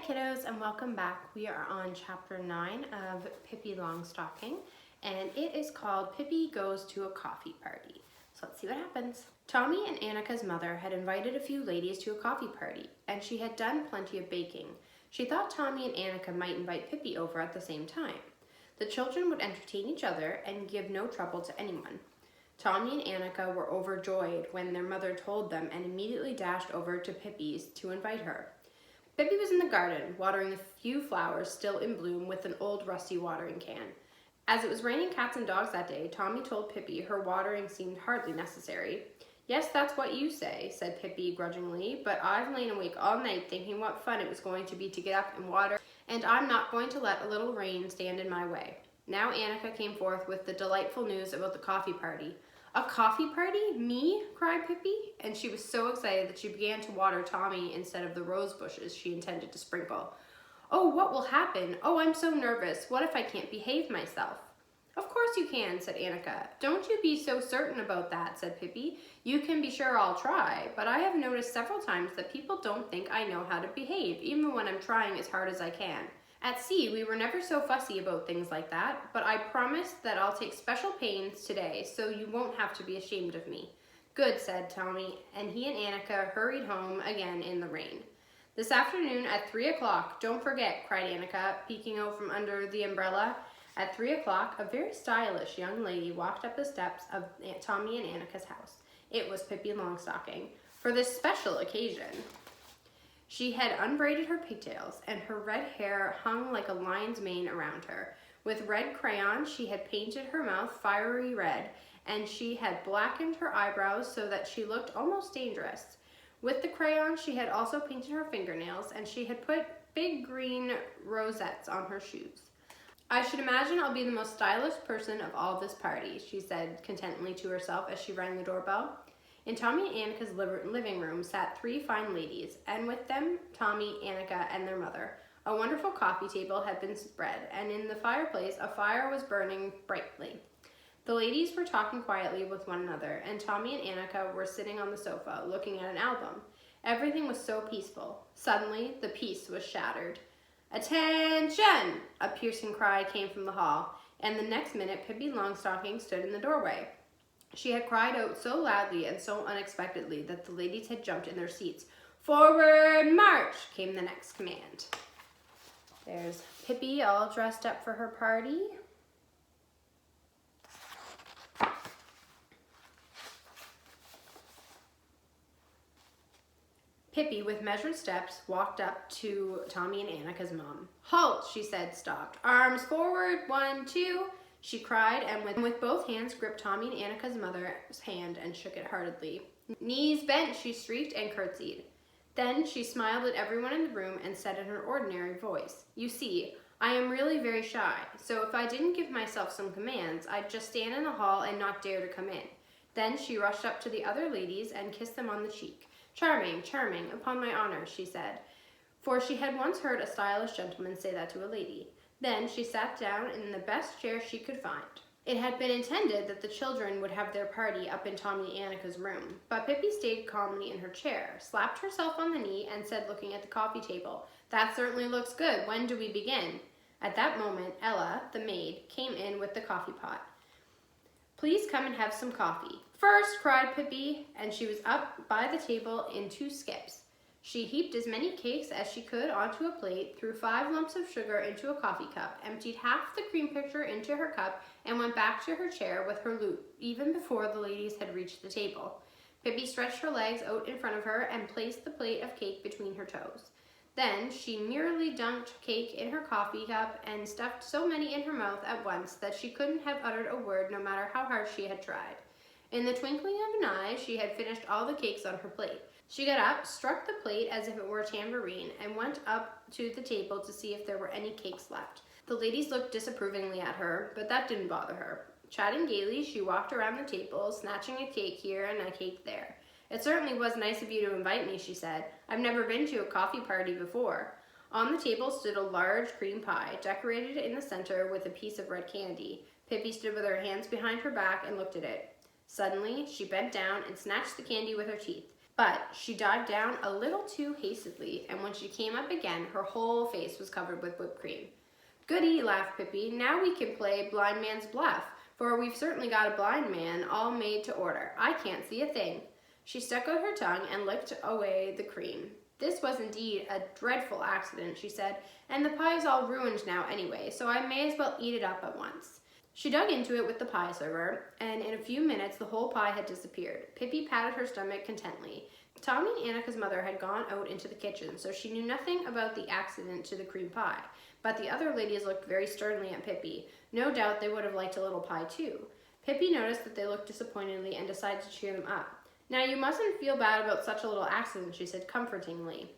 kiddos, and welcome back. We are on chapter 9 of Pippi Longstocking, and it is called Pippi Goes to a Coffee Party. So let's see what happens. Tommy and Annika's mother had invited a few ladies to a coffee party, and she had done plenty of baking. She thought Tommy and Annika might invite Pippi over at the same time. The children would entertain each other and give no trouble to anyone. Tommy and Annika were overjoyed when their mother told them and immediately dashed over to Pippi's to invite her. Pippi was in the garden, watering a few flowers still in bloom with an old rusty watering can. As it was raining cats and dogs that day, Tommy told Pippi her watering seemed hardly necessary. "Yes, that's what you say," said Pippi grudgingly, "but I've lain awake all night thinking what fun it was going to be to get up and water, and I'm not going to let a little rain stand in my way." Now Annika came forth with the delightful news about the coffee party. "A coffee party? Me?" cried Pippi, and she was so excited that she began to water Tommy instead of the rose bushes she intended to sprinkle. "Oh, what will happen? Oh, I'm so nervous. What if I can't behave myself?" "Of course you can," said Annika. "Don't you be so certain about that," said Pippi. "You can be sure I'll try, but I have noticed several times that people don't think I know how to behave, even when I'm trying as hard as I can. At sea, we were never so fussy about things like that, but I promise that I'll take special pains today so you won't have to be ashamed of me." "Good," said Tommy, and he and Annika hurried home again in the rain. "This afternoon at 3 o'clock, don't forget," cried Annika, peeking out from under the umbrella. At 3 o'clock, a very stylish young lady walked up the steps of Tommy and Annika's house. It was Pippi Longstocking, for this special occasion. She had unbraided her pigtails, and her red hair hung like a lion's mane around her. With red crayon, she had painted her mouth fiery red, and she had blackened her eyebrows so that she looked almost dangerous. With the crayon, she had also painted her fingernails, and she had put big green rosettes on her shoes. "I should imagine I'll be the most stylish person of all this party," she said contentedly to herself as she rang the doorbell. In Tommy and Annika's living room sat 3 fine ladies, and with them Tommy, Annika, and their mother. A wonderful coffee table had been spread, and in the fireplace a fire was burning brightly. The ladies were talking quietly with one another, and Tommy and Annika were sitting on the sofa, looking at an album. Everything was so peaceful. Suddenly, the peace was shattered. "Attention!" A piercing cry came from the hall, and the next minute Pippi Longstocking stood in the doorway. She had cried out so loudly and so unexpectedly that the ladies had jumped in their seats. "Forward march!" came the next command. There's Pippi all dressed up for her party. Pippi, with measured steps, walked up to Tommy and Annika's mom. "Halt," she said, stopped. "Arms forward, 1, 2. She cried, and with both hands gripped Tommy and Annika's mother's hand and shook it heartily. "Knees bent," she shrieked and curtsied. Then she smiled at everyone in the room and said in her ordinary voice, "You see, I am really very shy, so if I didn't give myself some commands, I'd just stand in the hall and not dare to come in." Then she rushed up to the other ladies and kissed them on the cheek. "Charming, charming, upon my honor," she said, for she had once heard a stylish gentleman say that to a lady. Then she sat down in the best chair she could find. It had been intended that the children would have their party up in Tommy and Annika's room, but Pippi stayed calmly in her chair, slapped herself on the knee, and said, looking at the coffee table, "That certainly looks good. When do we begin?" At that moment, Ella, the maid, came in with the coffee pot. "Please come and have some coffee." "First," cried Pippi, and she was up by the table in 2 skips. She heaped as many cakes as she could onto a plate, threw 5 lumps of sugar into a coffee cup, emptied half the cream pitcher into her cup, and went back to her chair with her lute, even before the ladies had reached the table. Pippi stretched her legs out in front of her and placed the plate of cake between her toes. Then she merely dunked cake in her coffee cup and stuffed so many in her mouth at once that she couldn't have uttered a word no matter how hard she had tried. In the twinkling of an eye, she had finished all the cakes on her plate. She got up, struck the plate as if it were a tambourine, and went up to the table to see if there were any cakes left. The ladies looked disapprovingly at her, but that didn't bother her. Chatting gaily, she walked around the table, snatching a cake here and a cake there. "It certainly was nice of you to invite me," she said. "I've never been to a coffee party before." On the table stood a large cream pie, decorated in the center with a piece of red candy. Pippi stood with her hands behind her back and looked at it. Suddenly, she bent down and snatched the candy with her teeth. But she dived down a little too hastily, and when she came up again, her whole face was covered with whipped cream. "Goody," laughed Pippi. "Now we can play blind man's bluff, for we've certainly got a blind man all made to order. I can't see a thing." She stuck out her tongue and licked away the cream. "This was indeed a dreadful accident," she said, "and the pie's all ruined now anyway, so I may as well eat it up at once." She dug into it with the pie server, and in a few minutes the whole pie had disappeared. Pippi patted her stomach contentedly. Tommy and Annika's mother had gone out into the kitchen, so she knew nothing about the accident to the cream pie. But the other ladies looked very sternly at Pippi. No doubt they would have liked a little pie too. Pippi noticed that they looked disappointedly and decided to cheer them up. "Now you mustn't feel bad about such a little accident," she said comfortingly.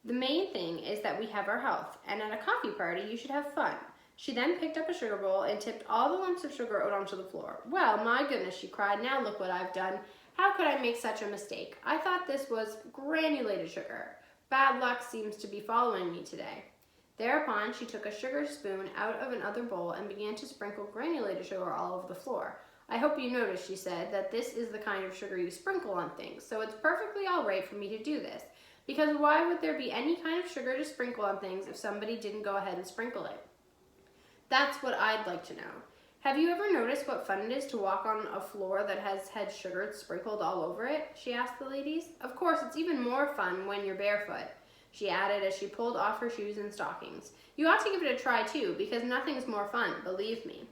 "The main thing is that we have our health, and at a coffee party you should have fun." She then picked up a sugar bowl and tipped all the lumps of sugar out onto the floor. "Well, my goodness," she cried, "now look what I've done. How could I make such a mistake? I thought this was granulated sugar. Bad luck seems to be following me today." Thereupon, she took a sugar spoon out of another bowl and began to sprinkle granulated sugar all over the floor. "I hope you notice," she said, "that this is the kind of sugar you sprinkle on things, so it's perfectly all right for me to do this. Because why would there be any kind of sugar to sprinkle on things if somebody didn't go ahead and sprinkle it? That's what I'd like to know. Have you ever noticed what fun it is to walk on a floor that has had sugar sprinkled all over it?" she asked the ladies. "Of course, it's even more fun when you're barefoot," she added as she pulled off her shoes and stockings. "You ought to give it a try too, because nothing's more fun, believe me."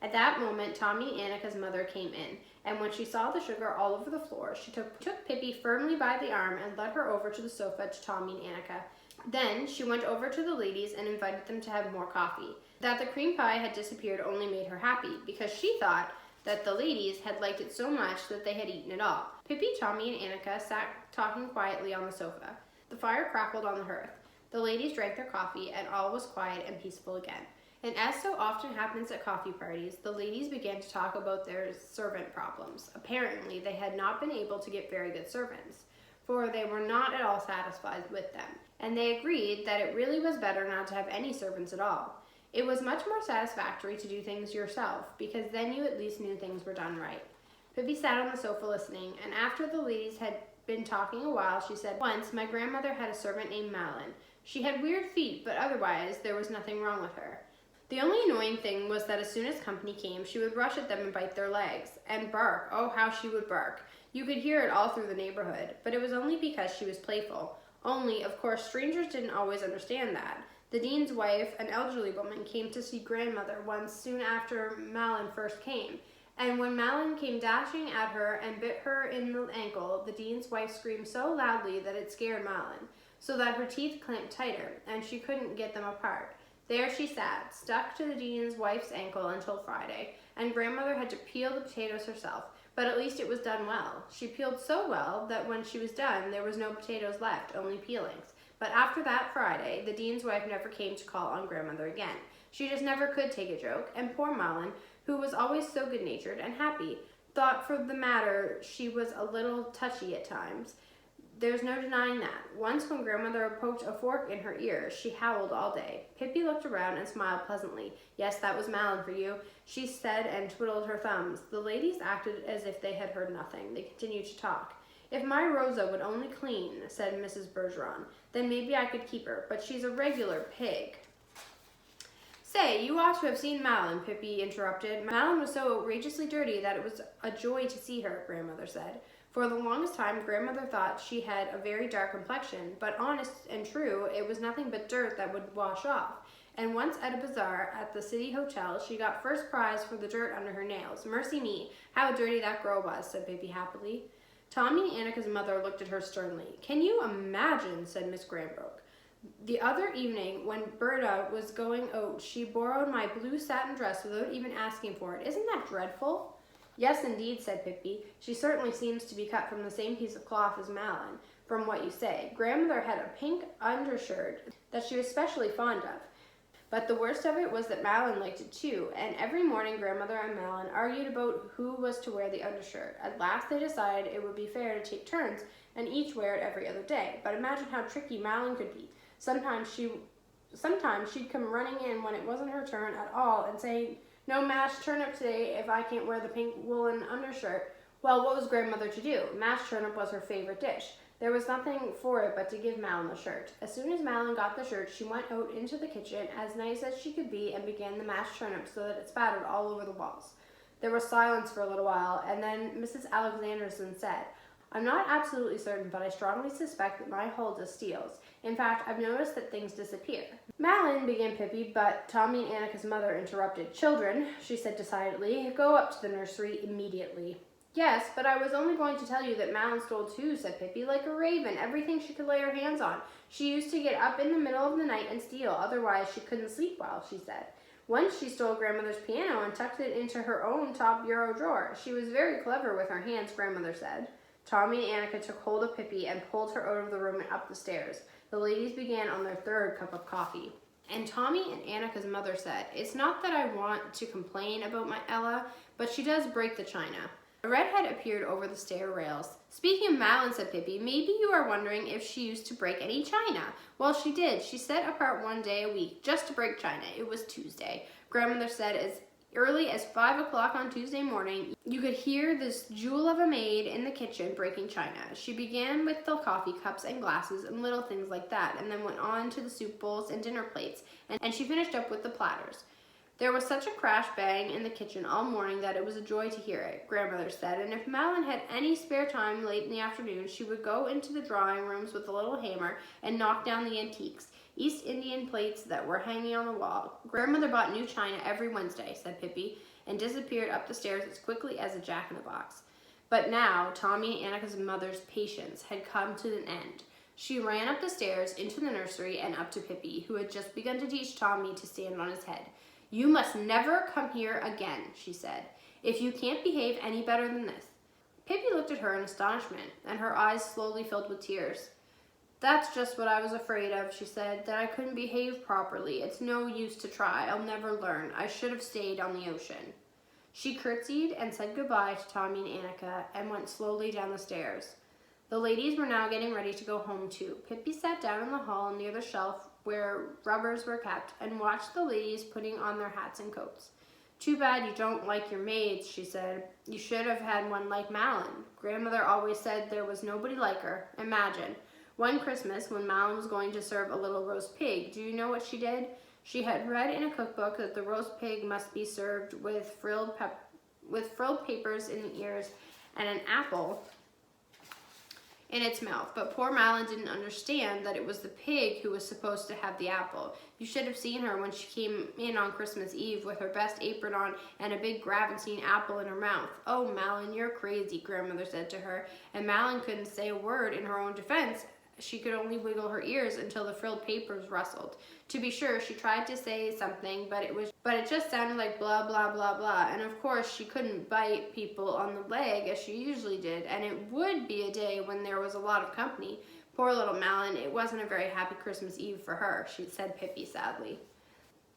At that moment, Tommy and Annika's mother came in, and when she saw the sugar all over the floor, she took Pippi firmly by the arm and led her over to the sofa to Tommy and Annika. Then she went over to the ladies and invited them to have more coffee. That the cream pie had disappeared only made her happy, because she thought that the ladies had liked it so much that they had eaten it all. Pippi, Tommy, and Annika sat talking quietly on the sofa. The fire crackled on the hearth. The ladies drank their coffee, and all was quiet and peaceful again. And as so often happens at coffee parties, the ladies began to talk about their servant problems. Apparently, they had not been able to get very good servants, for they were not at all satisfied with them, and they agreed that it really was better not to have any servants at all. It was much more satisfactory to do things yourself, because then you at least knew things were done right. Pippi sat on the sofa listening, and after the ladies had been talking a while, she said, "Once my grandmother had a servant named Malin. She had weird feet, but otherwise there was nothing wrong with her. The only annoying thing was that as soon as company came, she would rush at them and bite their legs, and bark. Oh, how she would bark. You could hear it all through the neighborhood, but it was only because she was playful. Only, of course, strangers didn't always understand that. The dean's wife, an elderly woman, came to see grandmother once soon after Malin first came, and when Malin came dashing at her and bit her in the ankle, the dean's wife screamed so loudly that it scared Malin, so that her teeth clamped tighter, and she couldn't get them apart. There she sat, stuck to the dean's wife's ankle until Friday, and grandmother had to peel the potatoes herself, but at least it was done well. She peeled so well that when she was done, there was no potatoes left, only peelings. But after that Friday, the dean's wife never came to call on grandmother again. She just never could take a joke, and poor Malin, who was always so good-natured and happy, thought for the matter she was a little touchy at times. There's no denying that. Once when grandmother poked a fork in her ear, she howled all day. Pippi looked around and smiled pleasantly. "Yes, that was Malin for you," she said, and twiddled her thumbs. The ladies acted as if they had heard nothing. They continued to talk. "If my Rosa would only clean," said Mrs. Bergeron, "then maybe I could keep her, but she's a regular pig." "Say, you ought to have seen Malin," Pippi interrupted. "Malin was so outrageously dirty that it was a joy to see her," grandmother said. For the longest time, grandmother thought she had a very dark complexion, but honest and true, it was nothing but dirt that would wash off. And once at a bazaar at the city hotel, she got first prize for the dirt under her nails. "Mercy me, how dirty that girl was," said Pippi happily. Tommy and Annika's mother looked at her sternly. "Can you imagine," said Miss Granbrook. "The other evening, when Berta was going out, she borrowed my blue satin dress without even asking for it. Isn't that dreadful?" "Yes, indeed," said Pippi. "She certainly seems to be cut from the same piece of cloth as Malin, from what you say. Grandmother had a pink undershirt that she was specially fond of. But the worst of it was that Malin liked it too, and every morning grandmother and Malin argued about who was to wear the undershirt. At last they decided it would be fair to take turns and each wear it every other day. But imagine how tricky Malin could be. Sometimes she'd come running in when it wasn't her turn at all and say, 'No mashed turnip today if I can't wear the pink woolen undershirt.' Well, what was grandmother to do? Mashed turnip was her favorite dish. There was nothing for it but to give Malin the shirt. As soon as Malin got the shirt, she went out into the kitchen, as nice as she could be, and began the mashed turnip so that it spattered all over the walls. There was silence for a little while, and then Mrs. Alexanderson said, "I'm not absolutely certain, but I strongly suspect that my hold is Steele's. In fact, I've noticed that things disappear." "Malin," began Pippi, but Tommy and Annika's mother interrupted. "Children," she said decidedly, "go up to the nursery immediately." "Yes, but I was only going to tell you that Malin stole too," said Pippi, "like a raven, everything she could lay her hands on. She used to get up in the middle of the night and steal, otherwise she couldn't sleep well," she said. "Once she stole grandmother's piano and tucked it into her own top bureau drawer. She was very clever with her hands," grandmother said. Tommy and Annika took hold of Pippi and pulled her out of the room and up the stairs. The ladies began on their third cup of coffee. And Tommy and Annika's mother said, "It's not that I want to complain about my Ella, but she does break the china." A redhead appeared over the stair rails. "Speaking of Malin," said Pippi, "maybe you are wondering if she used to break any china. Well, she did. She set apart one day a week just to break china. It was Tuesday. Grandmother said as early as 5 o'clock on Tuesday morning, you could hear this jewel of a maid in the kitchen breaking china. She began with the coffee cups and glasses and little things like that, and then went on to the soup bowls and dinner plates, and she finished up with the platters. There was such a crash bang in the kitchen all morning that it was a joy to hear it," grandmother said, "and if Malin had any spare time late in the afternoon, she would go into the drawing rooms with a little hammer and knock down the antiques, East Indian plates that were hanging on the wall. Grandmother bought new china every Wednesday," said Pippi, and disappeared up the stairs as quickly as a jack-in-the-box. But now Tommy and Annika's mother's patience had come to an end. She ran up the stairs into the nursery and up to Pippi, who had just begun to teach Tommy to stand on his head. "You must never come here again," she said, "if you can't behave any better than this." Pippi looked at her in astonishment, and her eyes slowly filled with tears. "That's just what I was afraid of," she said, "that I couldn't behave properly. It's no use to try. I'll never learn. I should have stayed on the ocean." She curtsied and said goodbye to Tommy and Annika and went slowly down the stairs. The ladies were now getting ready to go home too. Pippi sat down in the hall near the shelf where rubbers were kept and watched the ladies putting on their hats and coats. "Too bad you don't like your maids," she said. "You should have had one like Malin. Grandmother always said there was nobody like her. Imagine. One Christmas, when Malin was going to serve a little roast pig, do you know what she did? She had read in a cookbook that the roast pig must be served with frilled papers in the ears and an apple in its mouth. But poor Malin didn't understand that it was the pig who was supposed to have the apple. You should have seen her when she came in on Christmas Eve with her best apron on and a big Graventine apple in her mouth. 'Oh, Malin, you're crazy,' grandmother said to her, and Malin couldn't say a word in her own defense. She could only wiggle her ears until the frilled papers rustled. To be sure, she tried to say something, but it just sounded like blah, blah, blah, blah. And of course, she couldn't bite people on the leg as she usually did, and it would be a day when there was a lot of company. Poor little Malin, it wasn't a very happy Christmas Eve for her," she said Pippi sadly.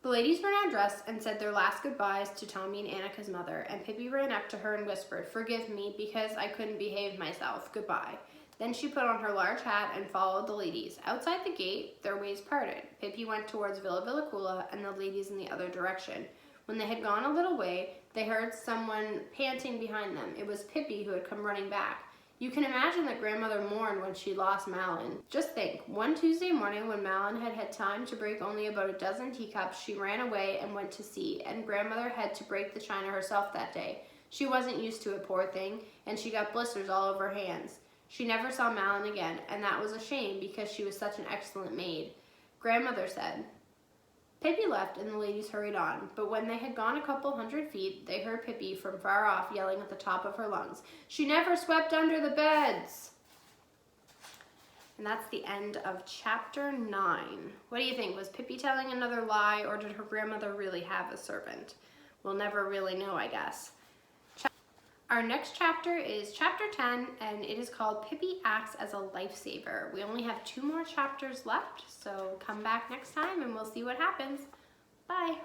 The ladies were now dressed and said their last goodbyes to Tommy and Annika's mother, and Pippi ran up to her and whispered, "Forgive me, because I couldn't behave myself. Goodbye." Then she put on her large hat and followed the ladies. Outside the gate, their ways parted. Pippi went towards Villa Villacula and the ladies in the other direction. When they had gone a little way, they heard someone panting behind them. It was Pippi who had come running back. You can imagine that grandmother mourned when she lost Malin. Just think, one Tuesday morning when Malin had had time to break only about a dozen teacups, she ran away and went to sea, and grandmother had to break the china herself that day. She wasn't used to it, poor thing, and she got blisters all over her hands. She never saw Malin again, and that was a shame because she was such an excellent maid, grandmother said. Pippi left and the ladies hurried on, but when they had gone a couple 100 feet, they heard Pippi from far off yelling at the top of her lungs, "She never swept under the beds!" And that's the end of chapter 9. What do you think? Was Pippi telling another lie, or did her grandmother really have a servant? We'll never really know, I guess. Our next chapter is chapter 10, and it is called Pippi Acts as a Lifesaver. We only have 2 more chapters left, so come back next time and we'll see what happens. Bye.